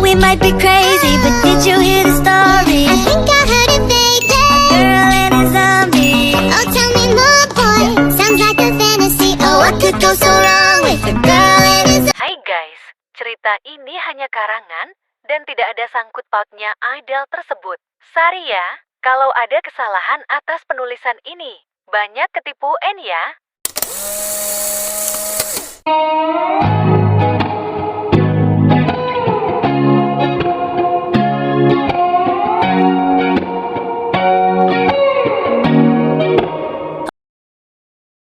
we might be crazy, but did you hear the story? I think I heard it vaguely. A girl and a zombie. Oh, tell me more, boy. Sounds like a fantasy. Oh, what could go so wrong with a girl and a zombie? Hai guys, cerita ini hanya karangan dan tidak ada sangkut pautnya idol tersebut. Sorry ya, kalau ada kesalahan atas penulisan ini. Banyak ketipuan ya.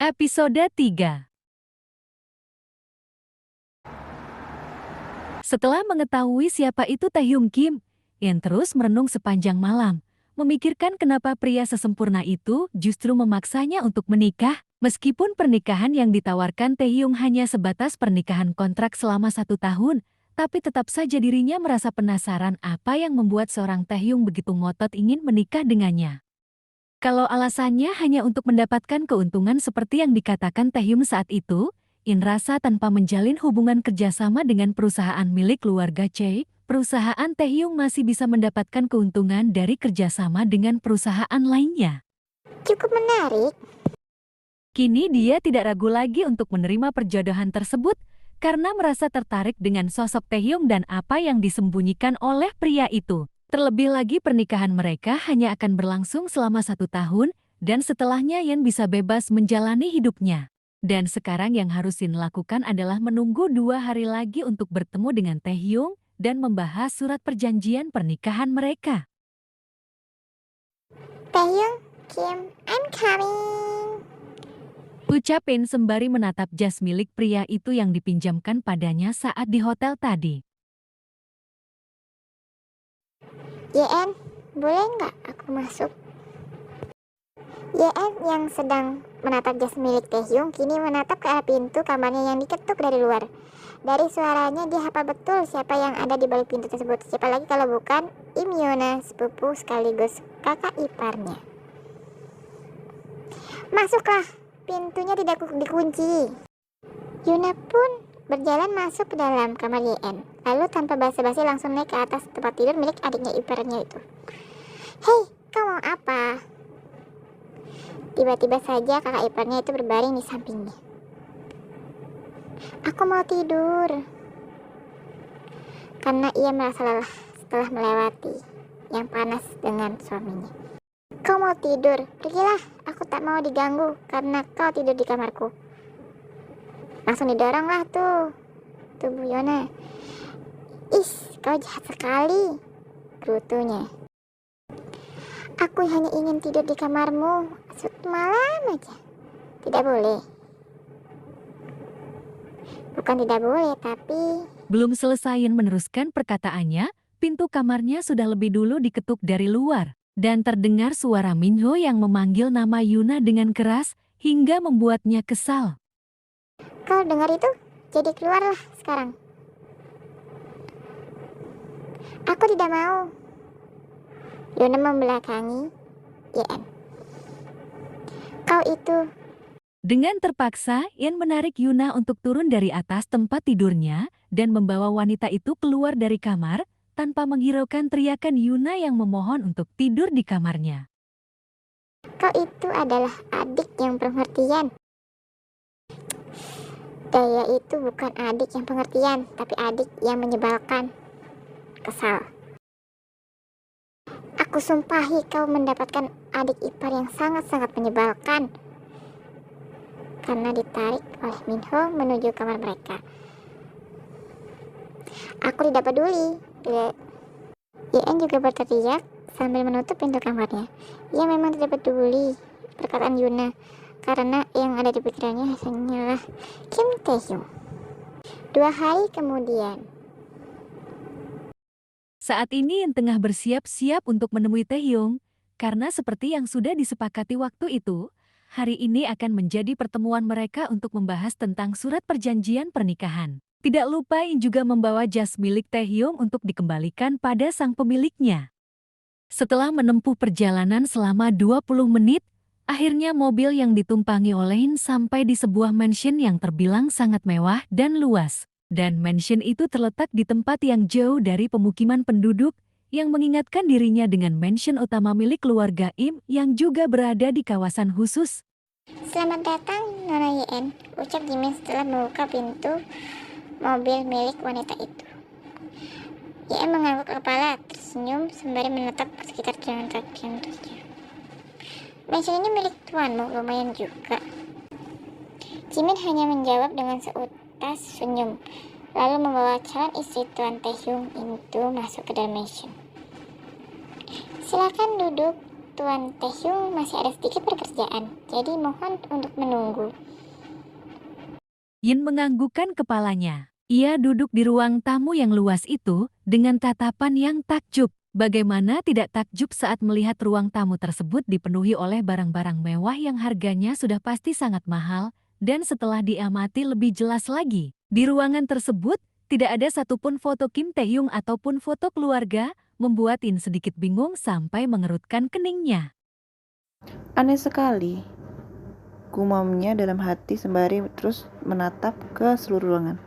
Episode 3. Setelah mengetahui siapa itu Taehyung Kim, Yen terus merenung sepanjang malam, memikirkan kenapa pria sesempurna itu justru memaksanya untuk menikah, meskipun pernikahan yang ditawarkan Taehyung hanya sebatas pernikahan kontrak selama 1 tahun, tapi tetap saja dirinya merasa penasaran apa yang membuat seorang Taehyung begitu ngotot ingin menikah dengannya. Kalau alasannya hanya untuk mendapatkan keuntungan seperti yang dikatakan Taehyung saat itu, In rasa tanpa menjalin hubungan kerjasama dengan perusahaan milik keluarga Chae, perusahaan Taehyung masih bisa mendapatkan keuntungan dari kerjasama dengan perusahaan lainnya. Cukup menarik. Kini dia tidak ragu lagi untuk menerima perjodohan tersebut karena merasa tertarik dengan sosok Taehyung dan apa yang disembunyikan oleh pria itu. Terlebih lagi pernikahan mereka hanya akan berlangsung selama 1 tahun dan setelahnya Yen bisa bebas menjalani hidupnya. Dan sekarang yang harus Yin lakukan adalah menunggu 2 hari lagi untuk bertemu dengan Taehyung dan membahas surat perjanjian pernikahan mereka. Taehyung, Kim, I'm coming. Ucapin sembari menatap jas milik pria itu yang dipinjamkan padanya saat di hotel tadi. YN, boleh nggak aku masuk? YN yang sedang menatap jas milik Taehyung kini menatap ke arah pintu kamarnya yang diketuk dari luar. Dari suaranya dia hafal betul siapa yang ada di balik pintu tersebut. Siapa lagi kalau bukan Im Yuna, sepupu sekaligus kakak iparnya. Masuklah, pintunya tidak dikunci. Yuna pun berjalan masuk ke dalam kamar YN. Lalu tanpa basa-basi langsung naik ke atas tempat tidur milik adiknya iparnya itu. Hei, kau mau apa? Tiba-tiba saja kakak iparnya itu berbaring di sampingnya. Aku mau tidur. Karena ia merasa lelah setelah melewati yang panas dengan suaminya. Kau mau tidur? Pergilah, aku tak mau diganggu karena kau tidur di kamarku. Langsung didoronglah tubuh Yona. Is, kau jahat sekali, gerutunya. Aku hanya ingin tidur di kamarmu malam aja. Tidak boleh. Bukan tidak boleh, tapi... Belum selesai meneruskan perkataannya, pintu kamarnya sudah lebih dulu diketuk dari luar. Dan terdengar suara Minho yang memanggil nama Yuna dengan keras hingga membuatnya kesal. Kau dengar itu? Jadi keluarlah sekarang. Aku tidak mau. Yuna membelakangi YN. Kau itu... Dengan terpaksa, Yen menarik Yuna untuk turun dari atas tempat tidurnya dan membawa wanita itu keluar dari kamar tanpa menghiraukan teriakan Yuna yang memohon untuk tidur di kamarnya. Kau itu adalah adik yang pengertian. Daya itu bukan adik yang pengertian, tapi adik yang menyebalkan. Kesal. Aku sumpahi kau mendapatkan adik ipar yang sangat-sangat menyebalkan. Karena ditarik oleh Minho menuju kamar mereka. Aku tidak peduli. YN juga berteriak sambil menutup pintu kamarnya. Ia memang tidak peduli perkataan Yuna, karena yang ada di pikirannya hanyalah Kim Taehyung. 2 hari kemudian. Saat ini Yen tengah bersiap-siap untuk menemui Taehyung, karena seperti yang sudah disepakati waktu itu, hari ini akan menjadi pertemuan mereka untuk membahas tentang surat perjanjian pernikahan. Tidak lupa Yin juga membawa jas milik Taehyung untuk dikembalikan pada sang pemiliknya. Setelah menempuh perjalanan selama 20 menit, akhirnya mobil yang ditumpangi oleh Yin sampai di sebuah mansion yang terbilang sangat mewah dan luas. Dan mansion itu terletak di tempat yang jauh dari pemukiman penduduk yang mengingatkan dirinya dengan mansion utama milik keluarga Im yang juga berada di kawasan khusus. Selamat datang, Nona Yen, ucap Jimin setelah membuka pintu mobil milik wanita itu. Yen mengangguk kepala, tersenyum sembari menatap sekitar jalan kaki yang terjauh. Mansion ini milik tuanmu, lumayan juga. Jimin hanya menjawab dengan seutas senyum, lalu membawa calon istri Tuan Taehyung itu masuk ke dalam mansion. Silakan duduk, Tuan Taehyung masih ada sedikit pekerjaan, jadi mohon untuk menunggu. Yin menganggukkan kepalanya. Ia duduk di ruang tamu yang luas itu dengan tatapan yang takjub. Bagaimana tidak takjub saat melihat ruang tamu tersebut dipenuhi oleh barang-barang mewah yang harganya sudah pasti sangat mahal, dan setelah diamati lebih jelas lagi, di ruangan tersebut tidak ada satupun foto Kim Taehyung ataupun foto keluarga, membuat Yin sedikit bingung sampai mengerutkan keningnya. Aneh sekali, gumamnya dalam hati sembari terus menatap ke seluruh ruangan.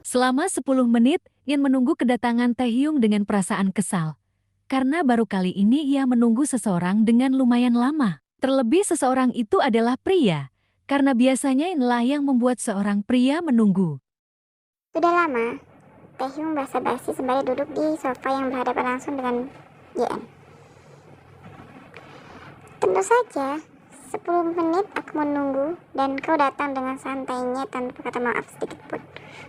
Selama 10 menit, Yin menunggu kedatangan Taehyung dengan perasaan kesal. Karena baru kali ini ia menunggu seseorang dengan lumayan lama. Terlebih seseorang itu adalah pria, karena biasanya inilah yang membuat seorang pria menunggu. Sudah lama, Taehyung basa-basi sembari duduk di sofa yang berhadapan langsung dengan Yen. Tentu saja, 10 menit aku menunggu dan kau datang dengan santainya tanpa kata maaf sedikit pun.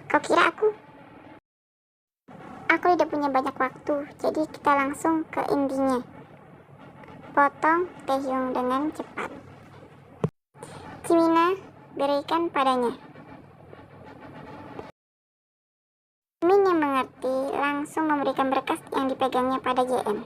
Kau kira aku? Aku tidak punya banyak waktu, jadi kita langsung ke intinya. Potong Taehyung dengan cepat. Jimina, berikan padanya. Min yang mengerti langsung memberikan berkas yang dipegangnya pada JN.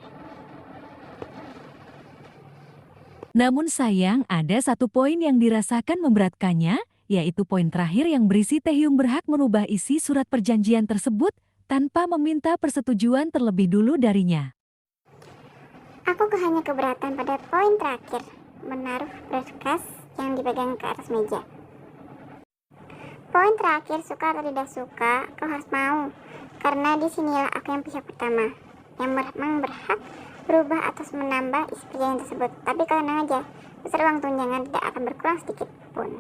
Namun sayang ada satu poin yang dirasakan memberatkannya, yaitu poin terakhir yang berisi Taehyung berhak merubah isi surat perjanjian tersebut tanpa meminta persetujuan terlebih dulu darinya. Aku hanya keberatan pada poin terakhir, menaruh berkas yang dipegang ke atas meja. Poin terakhir, suka atau tidak suka, kau harus mau. Karena disinilah aku yang pihak pertama, yang memang berhak berubah atau menambah isi perjanjian tersebut. Tapi kau tenang aja, besar uang tunjangan tidak akan berkurang sedikit pun.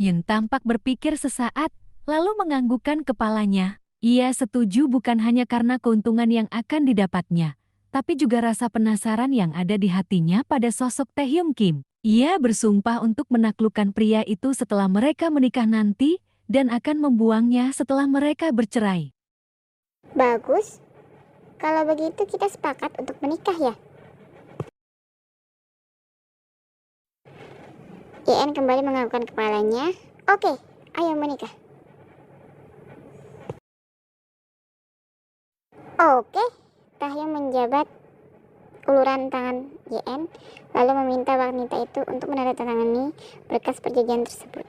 Yin tampak berpikir sesaat, lalu menganggukkan kepalanya. Ia setuju bukan hanya karena keuntungan yang akan didapatnya, tapi juga rasa penasaran yang ada di hatinya pada sosok Taehyung Kim. Ia bersumpah untuk menaklukkan pria itu setelah mereka menikah nanti, dan akan membuangnya setelah mereka bercerai. Bagus, kalau begitu kita sepakat untuk menikah ya? Yen kembali menganggukkan kepalanya. Oke, ayo menikah. Oke, Taehyung menjabat uluran tangan Yen, lalu meminta wanita itu untuk menandatangani berkas perjanjian tersebut.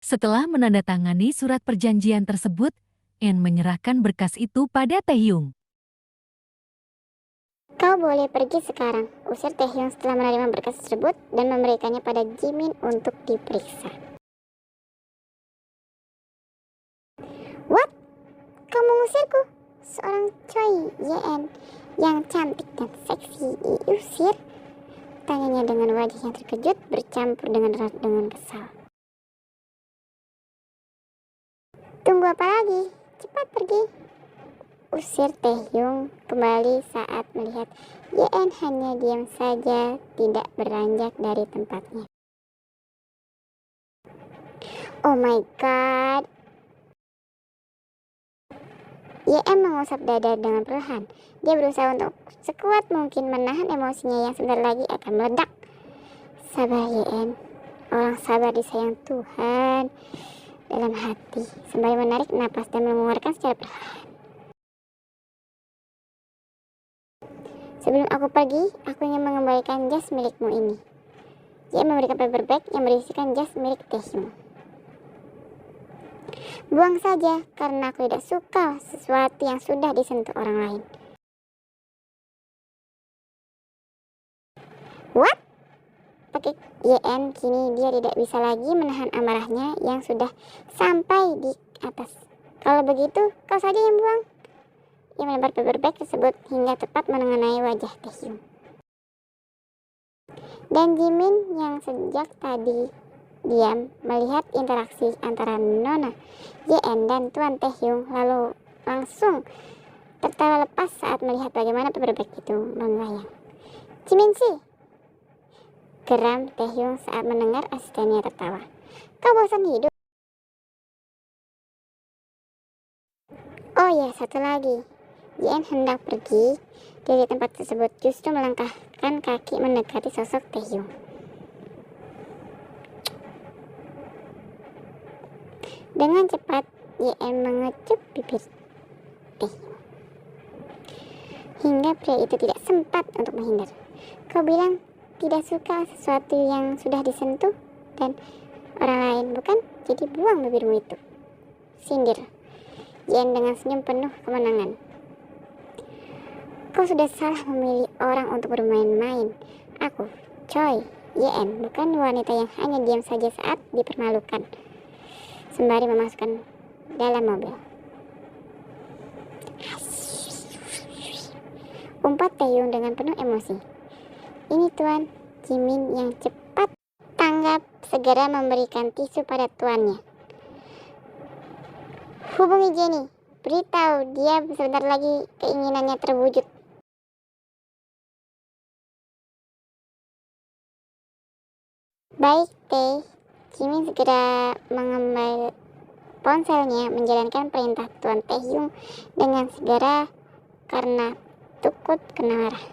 Setelah menandatangani surat perjanjian tersebut, Yen menyerahkan berkas itu pada Taehyung. Kau boleh pergi sekarang, usir Taehyung setelah menerima berkas tersebut dan memberikannya pada Jimin untuk diperiksa. What? Kau mengusirku? Seorang Choi Yen yang cantik dan seksi diusir? Tanyanya dengan wajah yang terkejut bercampur dengan kesal. Tunggu apa lagi? Cepat pergi. Usir Taehyung kembali saat melihat Yen hanya diam saja, tidak beranjak dari tempatnya. Oh my god. Yen mengusap dada dengan perlahan. Dia berusaha untuk sekuat mungkin menahan emosinya yang sebentar lagi akan meledak. Sabar Yen, orang sabar disayang Tuhan. Dalam hati, sembari menarik napas dan mengeluarkan secara perlahan. Sebelum aku pergi, aku ingin mengembalikan jas milikmu ini. Dia memberikan paper bag yang berisikan jas milik Taehyung. Buang saja, karena aku tidak suka sesuatu yang sudah disentuh orang lain. What? Pakai Yen, kini dia tidak bisa lagi menahan amarahnya yang sudah sampai di atas Kalau begitu, kau saja yang buang. Ia melebar paper bag tersebut hingga tepat mengenai wajah Taehyung. Dan Jimin yang sejak tadi diam melihat interaksi antara Nona JN dan Tuan Taehyung lalu langsung tertawa lepas saat melihat bagaimana paper bag itu menglayang. Jimin sih, geram Taehyung saat mendengar asistennya tertawa. Kau bosan hidup? Oh ya, satu lagi. JN hendak pergi dari tempat tersebut, justru melangkahkan kaki mendekati sosok Taehyung. Dengan cepat, JN mengecup bibir Taehyung hingga pria itu tidak sempat untuk menghindar. Kau bilang tidak suka sesuatu yang sudah disentuh dan orang lain, bukan? Jadi buang bibirmu itu, sindir JN dengan senyum penuh kemenangan. Kau sudah salah memilih orang untuk bermain-main. Aku, Choi, JN, bukan wanita yang hanya diam saja saat dipermalukan. Sembari memasukkan dalam mobil. Umpat Taehyung dengan penuh emosi. Ini Tuan, Jimin yang cepat tanggap segera memberikan tisu pada tuannya. Hubungi Jenny, beritahu dia sebentar lagi keinginannya terwujud. Baik Tae, Jimin segera mengambil ponselnya menjalankan perintah Tuan Taehyung dengan segera karena takut kena marah.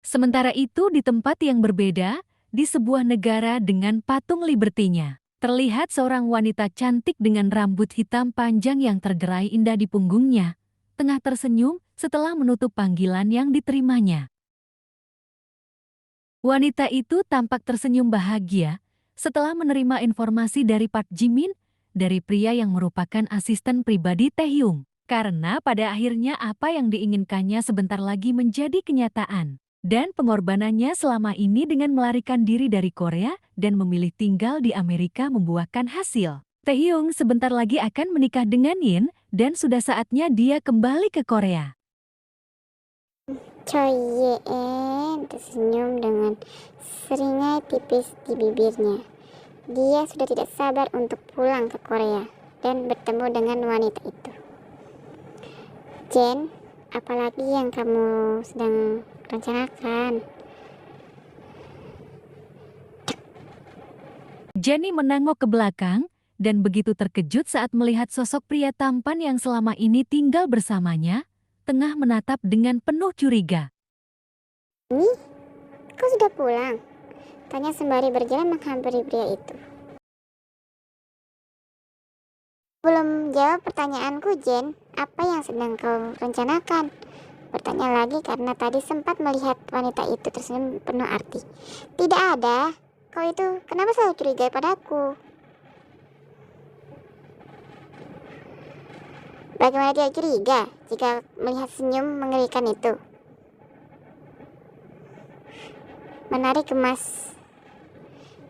Sementara itu di tempat yang berbeda, di sebuah negara dengan patung Liberty-nya, terlihat seorang wanita cantik dengan rambut hitam panjang yang tergerai indah di punggungnya, tengah tersenyum setelah menutup panggilan yang diterimanya. Wanita itu tampak tersenyum bahagia setelah menerima informasi dari Park Jimin, dari pria yang merupakan asisten pribadi Taehyung, karena pada akhirnya apa yang diinginkannya sebentar lagi menjadi kenyataan. Dan pengorbanannya selama ini dengan melarikan diri dari Korea dan memilih tinggal di Amerika membuahkan hasil. Taehyung sebentar lagi akan menikah dengan Yin dan sudah saatnya dia kembali ke Korea. Choi Ye-en tersenyum dengan seringai tipis di bibirnya. Dia sudah tidak sabar untuk pulang ke Korea dan bertemu dengan wanita itu. Jen, apalagi yang kamu sedang rencanakan? Jenny menengok ke belakang dan begitu terkejut saat melihat sosok pria tampan yang selama ini tinggal bersamanya, tengah menatap dengan penuh curiga. Ini, kau sudah pulang? Tanya sembari berjalan menghampiri pria itu. Belum jawab pertanyaanku, Jen. Apa yang sedang kau rencanakan? Bertanya lagi karena tadi sempat melihat wanita itu tersenyum penuh arti. Tidak ada. Kau itu kenapa selalu curiga padaku? Bagaimana tidak curiga jika melihat senyum mengerikan itu? Menarik gemas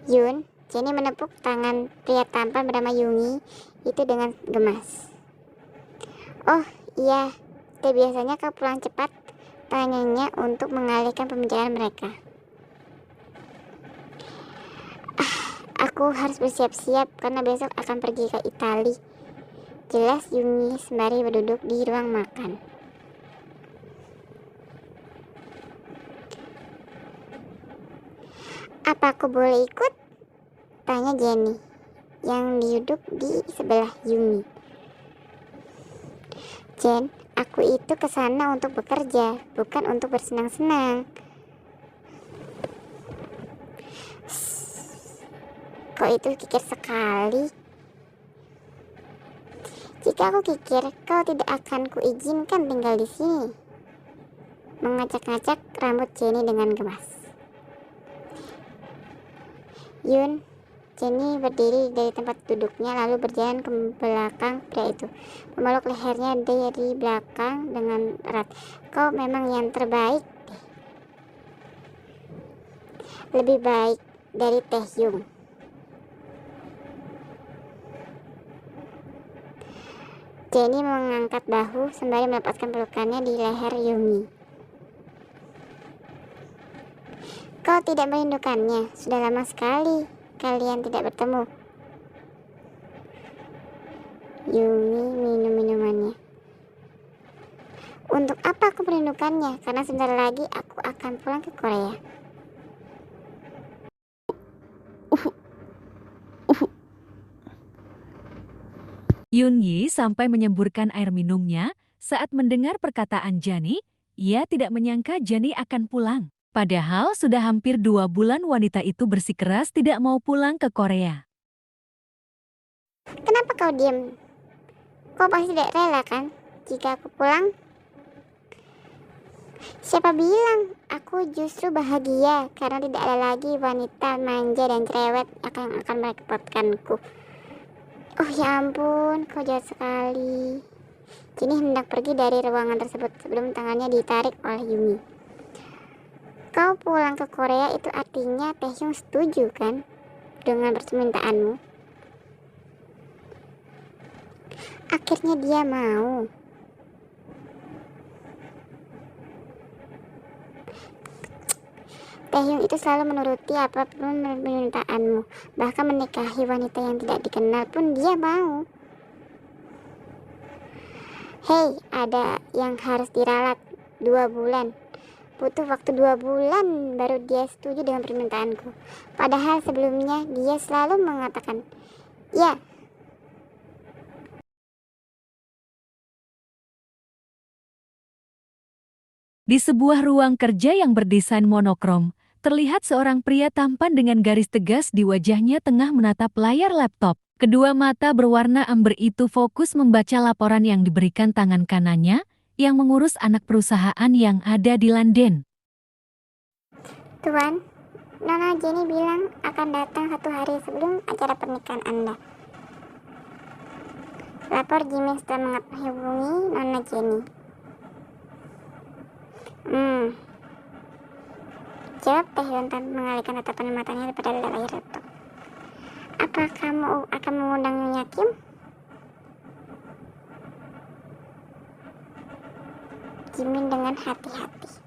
Yun, Jenny menepuk tangan pria tampan bernama Yungi itu dengan gemas. Oh iya, biasanya kau pulang cepat, tanyanya untuk mengalihkan pembicaraan mereka. Aku harus bersiap-siap karena besok akan pergi ke Italia. Jelas Yungi sembari berduduk di ruang makan. Apa aku boleh ikut? Tanya Jenny yang duduk di sebelah Yungi. Jen, aku itu kesana untuk bekerja, bukan untuk bersenang-senang. Kau itu kikir sekali. Jika aku kikir, kau tidak akan kuizinkan tinggal di sini. Mengacak-ngacak rambut Jenny dengan gemas. Yun, Jenny berdiri dari tempat duduknya lalu berjalan ke belakang pria itu, memeluk lehernya dari belakang dengan erat. Kau memang yang terbaik deh. lebih baik dari Taehyung. Jennie mengangkat bahu sembari melepaskan pelukannya di leher Yumi. Kau tidak merindukannya? Sudah lama sekali kalian tidak bertemu. Yumi minum minumannya. Untuk apa aku merindukannya? Karena sebentar lagi aku akan pulang ke Korea. Yun Yi sampai menyemburkan air minumnya saat mendengar perkataan Jani. Ia tidak menyangka Jani akan pulang. Padahal sudah hampir 2 bulan wanita itu bersikeras tidak mau pulang ke Korea. Kenapa kau diam? Kau pasti tidak rela kan jika aku pulang? Siapa bilang? Aku justru bahagia karena tidak ada lagi wanita manja dan cerewet yang akan merepotkanku. Oh ya ampun, kau jahat sekali. Jennie hendak pergi dari ruangan tersebut sebelum tangannya ditarik oleh Yumi. Kau pulang ke Korea itu artinya Taehyung setuju kan dengan permintaanmu? Akhirnya dia mau. Taehyung itu selalu menuruti apapun permintaanmu. Bahkan menikahi wanita yang tidak dikenal pun dia mau. Hei, ada yang harus diralat 2 bulan. Butuh waktu 2 bulan baru dia setuju dengan permintaanku. Padahal sebelumnya dia selalu mengatakan, ya. Di sebuah ruang kerja yang berdesain monokrom, terlihat seorang pria tampan dengan garis tegas di wajahnya tengah menatap layar laptop. Kedua mata berwarna amber itu fokus membaca laporan yang diberikan tangan kanannya yang mengurus anak perusahaan yang ada di London. Tuan, Nona Jennie bilang akan datang 1 hari sebelum acara pernikahan Anda. Lapor Jimin setelah menghubungi Nona Jennie. Jawab Taehyung tanpa mengalihkan tatapan matanya pada layar laptop. Apa kamu akan mengundang Nyonya Kim? Jimin dengan hati-hati.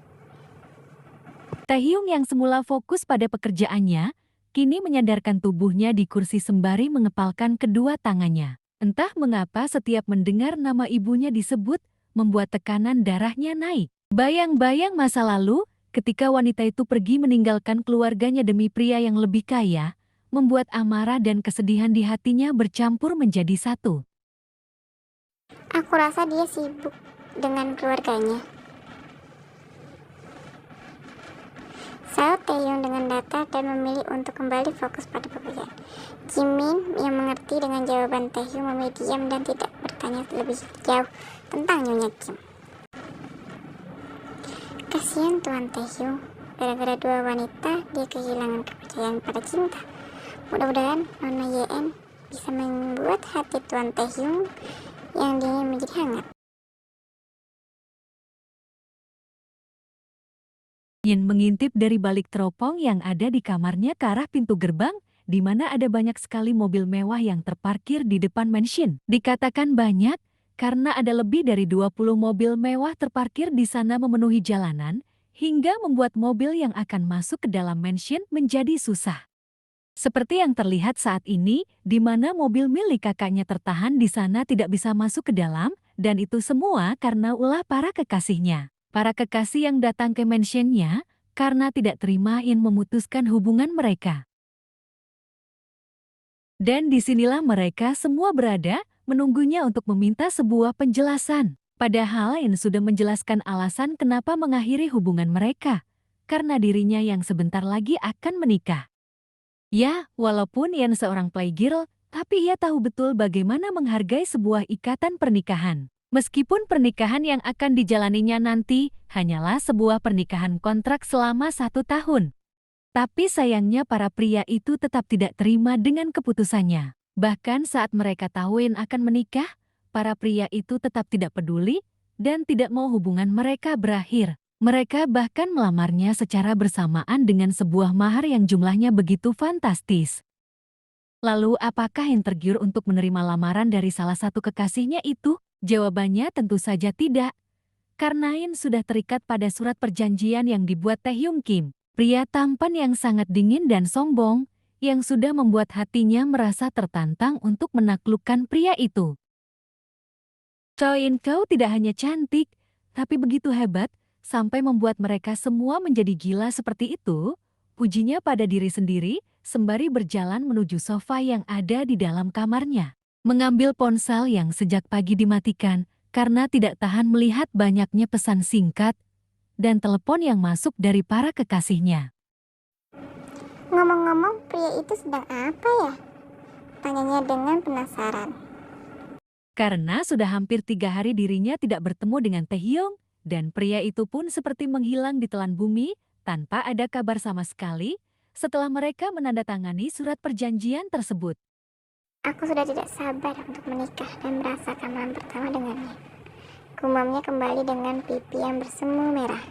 Taehyung yang semula fokus pada pekerjaannya, kini menyandarkan tubuhnya di kursi sembari mengepalkan kedua tangannya. Entah mengapa setiap mendengar nama ibunya disebut, membuat tekanan darahnya naik. Bayang-bayang masa lalu, ketika wanita itu pergi meninggalkan keluarganya demi pria yang lebih kaya, membuat amarah dan kesedihan di hatinya bercampur menjadi satu. Aku rasa dia sibuk dengan keluarganya. Saud Taehyung dengan datar dan memilih untuk kembali fokus pada pekerjaan. Jimin yang mengerti dengan jawaban Taehyung memilih diam dan tidak bertanya lebih jauh tentang Nyonya Kim. Kasihan Tuan Taehyung, gara-gara 2 wanita dia kehilangan kepercayaan pada cinta. Mudah-mudahan Nona YN bisa membuat hati Tuan Taehyung yang dingin menjadi hangat. Yin mengintip dari balik teropong yang ada di kamarnya ke arah pintu gerbang, di mana ada banyak sekali mobil mewah yang terparkir di depan mansion. Dikatakan banyak, karena ada lebih dari 20 mobil mewah terparkir di sana memenuhi jalanan, hingga membuat mobil yang akan masuk ke dalam mansion menjadi susah. Seperti yang terlihat saat ini, di mana mobil milik kakaknya tertahan di sana tidak bisa masuk ke dalam, dan itu semua karena ulah para kekasihnya. Para kekasih yang datang ke mansionnya karena tidak terima Yin memutuskan hubungan mereka. Dan disinilah mereka semua berada, menunggunya untuk meminta sebuah penjelasan. Padahal Yin sudah menjelaskan alasan kenapa mengakhiri hubungan mereka, karena dirinya yang sebentar lagi akan menikah. Ya, walaupun Yin seorang playgirl, tapi ia tahu betul bagaimana menghargai sebuah ikatan pernikahan. Meskipun pernikahan yang akan dijalaninya nanti hanyalah sebuah pernikahan kontrak selama 1 tahun. Tapi sayangnya para pria itu tetap tidak terima dengan keputusannya. Bahkan saat mereka tahu Yin akan menikah, para pria itu tetap tidak peduli dan tidak mau hubungan mereka berakhir. Mereka bahkan melamarnya secara bersamaan dengan sebuah mahar yang jumlahnya begitu fantastis. Lalu apakah yang tergiur untuk menerima lamaran dari salah satu kekasihnya itu? Jawabannya tentu saja tidak. Karena Yin sudah terikat pada surat perjanjian yang dibuat Taehyung Kim, pria tampan yang sangat dingin dan sombong, yang sudah membuat hatinya merasa tertantang untuk menaklukkan pria itu. Choi In-kau tidak hanya cantik, tapi begitu hebat, sampai membuat mereka semua menjadi gila seperti itu, pujinya pada diri sendiri, sembari berjalan menuju sofa yang ada di dalam kamarnya. Mengambil ponsel yang sejak pagi dimatikan, karena tidak tahan melihat banyaknya pesan singkat dan telepon yang masuk dari para kekasihnya. Ngomong-ngomong, pria itu sedang apa ya? Tanyanya dengan penasaran. Karena sudah hampir 3 hari dirinya tidak bertemu dengan Taehyung, dan pria itu pun seperti menghilang di telan bumi tanpa ada kabar sama sekali setelah mereka menandatangani surat perjanjian tersebut. Aku sudah tidak sabar untuk menikah dan merasakan malam pertama dengannya. Gumamnya kembali dengan pipi yang bersemu merah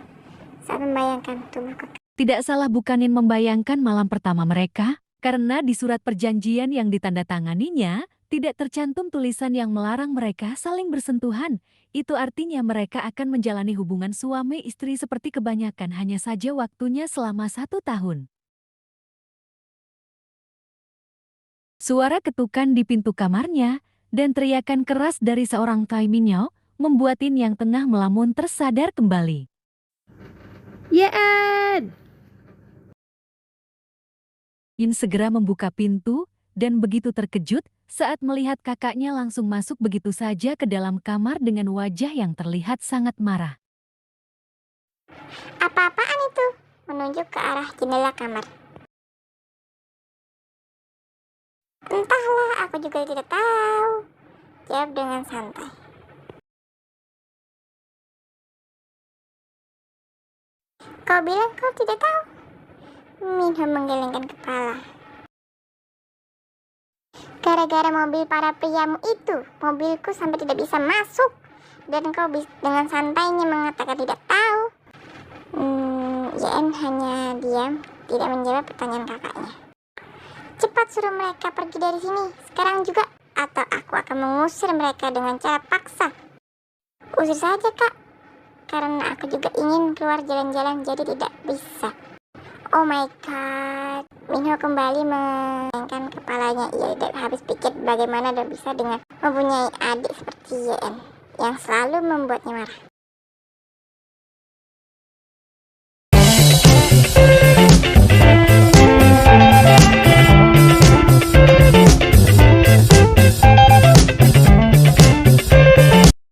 saat membayangkan tubuh kekasih. Tidak salah bukanin membayangkan malam pertama mereka, karena di surat perjanjian yang ditandatanganinya, tidak tercantum tulisan yang melarang mereka saling bersentuhan. Itu artinya mereka akan menjalani hubungan suami istri seperti kebanyakan, hanya saja waktunya selama 1 tahun. Suara ketukan di pintu kamarnya dan teriakan keras dari seorang Tai Minyo membuat Yin yang tengah melamun tersadar kembali. Yean! Yin segera membuka pintu dan begitu terkejut saat melihat kakaknya langsung masuk begitu saja ke dalam kamar dengan wajah yang terlihat sangat marah. Apa-apaan itu? Menunjuk ke arah jendela kamar. Entahlah, aku juga tidak tahu. Jawab dengan santai. Kau bilang kau tidak tahu? Minho menggelengkan kepala. Gara-gara mobil para priamu itu, mobilku sampai tidak bisa masuk. Dan kau dengan santainya mengatakan tidak tahu. Yen hanya diam, tidak menjawab pertanyaan kakaknya. Cepat suruh mereka pergi dari sini, sekarang juga. Atau aku akan mengusir mereka dengan cara paksa. Usir saja, Kak. Karena aku juga ingin keluar jalan-jalan, jadi tidak bisa. Oh my god. Minho kembali menggelengkan kepalanya. Ia tidak habis pikir bagaimana dia bisa dengan mempunyai adik seperti Yen yang selalu membuatnya marah.